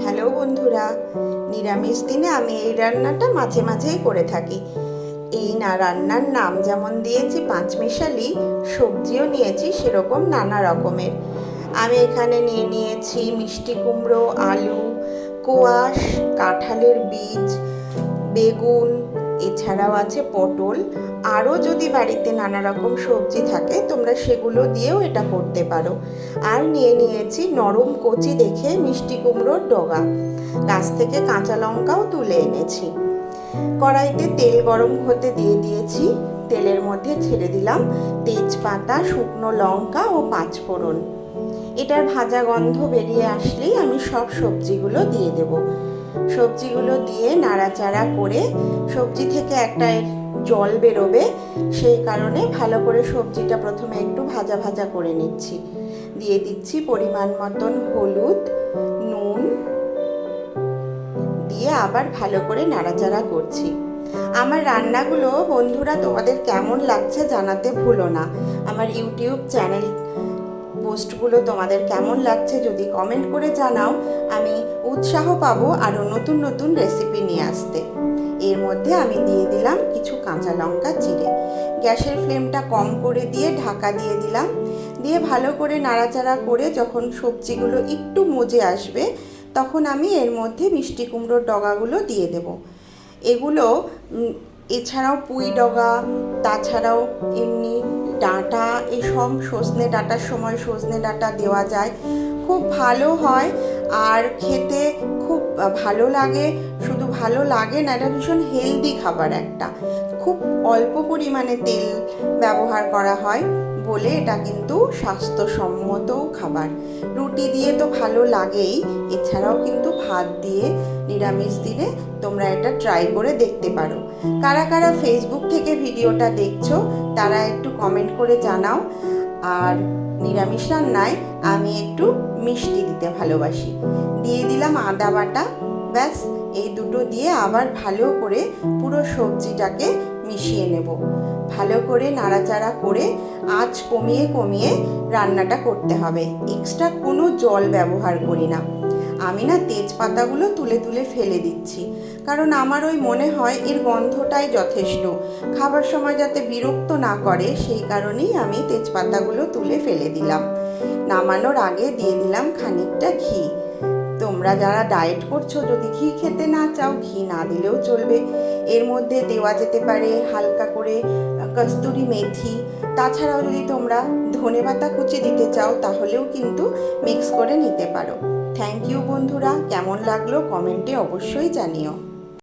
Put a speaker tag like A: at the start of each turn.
A: Hello বন্ধুরা, নিরামিষ দিনে আমি এই রান্নাটা মাঝে মাঝেই করে থাকি। এই রান্নার নাম যেমন দিয়েছি পাঁচমিশালি, সবজিও নিয়েছি সেরকম নানা রকমের। আমি এখানে নিয়েছি মিষ্টি কুমড়ো, আলু, কোয়াশ, কাঁঠালের বীজ, বেগুন, এছাড়াও আছে পটল। আরও যদি বাড়িতে নানা রকম সবজি থাকে তোমরা সেগুলো দিয়েও এটা করতে পারো। আর নিয়েছি নরম কচি দেখে মিষ্টি কুমড়োর ডগা, গাছ থেকে কাঁচা লঙ্কাও তুলে এনেছি। কড়াইতে তেল গরম হতে দিয়ে দিয়েছি। তেলের মধ্যে ছেড়ে দিলাম তেজপাতা, শুকনো লঙ্কা ও পাঁচফোড়ন। এটার ভাজা গন্ধ বেরিয়ে আসলেই আমি সব সবজিগুলো দিয়ে দেব। সবজিগুলো দিয়ে নাড়াচাড়া করে, সবজি থেকে একটা জল বেরোবে, সেই কারণে ভালো করে সবজিটা প্রথমে একটু ভাজা ভাজা করে নিচ্ছি। দিয়ে দিচ্ছি পরিমাণ মতন হলুদ, নুন, দিয়ে আবার ভালো করে নাড়াচাড়া করছি। আমার রান্নাগুলো বন্ধুরা তোমাদের কেমন লাগছে জানাতে ভুলো না। আমার ইউটিউব চ্যানেল পোস্টগুলো তোমাদের কেমন লাগছে যদি কমেন্ট করে জানাও, আমি উৎসাহ পাবো আরও নতুন নতুন রেসিপি নিয়ে আসতে। এর মধ্যে আমি দিয়ে দিলাম কিছু কাঁচা লঙ্কা চিড়ে। গ্যাসের ফ্লেমটা কম করে দিয়ে ঢাকা দিয়ে দিলাম। দিয়ে ভালো করে নাড়াচাড়া করে যখন সবজিগুলো একটু মজে আসবে তখন আমি এর মধ্যে মিষ্টি কুমড়োর ডগাগুলো দিয়ে দেব। এগুলো এছাড়াও পুঁই ডগা, তাছাড়াও এমনি ডাঁটা, এসব সজনে ডাঁটার সময় সজনে ডাঁটা দেওয়া যায়, খুব ভালো হয় আর খেতে খুব ভালো লাগে। শুধু ভালো লাগে না, এটা ভীষণ হেলদি খাবার একটা। খুব অল্প পরিমাণে তেল ব্যবহার করা হয় বলে এটা কিন্তু স্বাস্থ্যসম্মতও খাবার। রুটি দিয়ে তো ভালো লাগেই, এছাড়াও কিন্তু ভাত দিয়ে নিরামিষ দিনে তোমরা এটা ট্রাই করে দেখতে পারো। কারা কারা ফেসবুক থেকে ভিডিওটা দেখছো তারা একটু কমেন্ট করে জানাও। আর নিরামিষ রান্নায় আমি একটু মিষ্টি দিতে ভালোবাসি। দিয়ে দিলাম আদা বাটা। ব্যাস, এই দুটো দিয়ে আবার ভালো করে পুরো সবজিটাকে মিশিয়ে নেব। ভালো করে নাড়াচাড়া করে আঁচ কমিয়ে কমিয়ে রান্নাটা করতে হবে। এক্সট্রা কোনো জল ব্যবহার করি না। আমি তেজপাতাগুলো তুলে তুলে ফেলে দিচ্ছি, কারণ আমার ওই মনে হয় এর গন্ধটাই যথেষ্ট, খাবার সময় যাতে বিরক্ত না করে সেই কারণেই আমি তেজপাতাগুলো তুলে ফেলে দিলাম। নামানোর আগে দিয়ে দিলাম খানিকটা ঘি। তোমরা যারা ডায়েট করছো যদি ঘি খেতে না চাও ঘি না দিলেও চলবে। এর মধ্যে দেওয়া যেতে পারে হালকা করে কস্তুরি মেথি। তাছাড়াও যদি তোমরা ধনেপাতা কুচি দিতে চাও তাহলেও কিন্তু মিক্স করে নিতে পারো। থ্যাংক ইউ বন্ধুরা, কেমন লাগলো কমেন্টে অবশ্যই জানিও।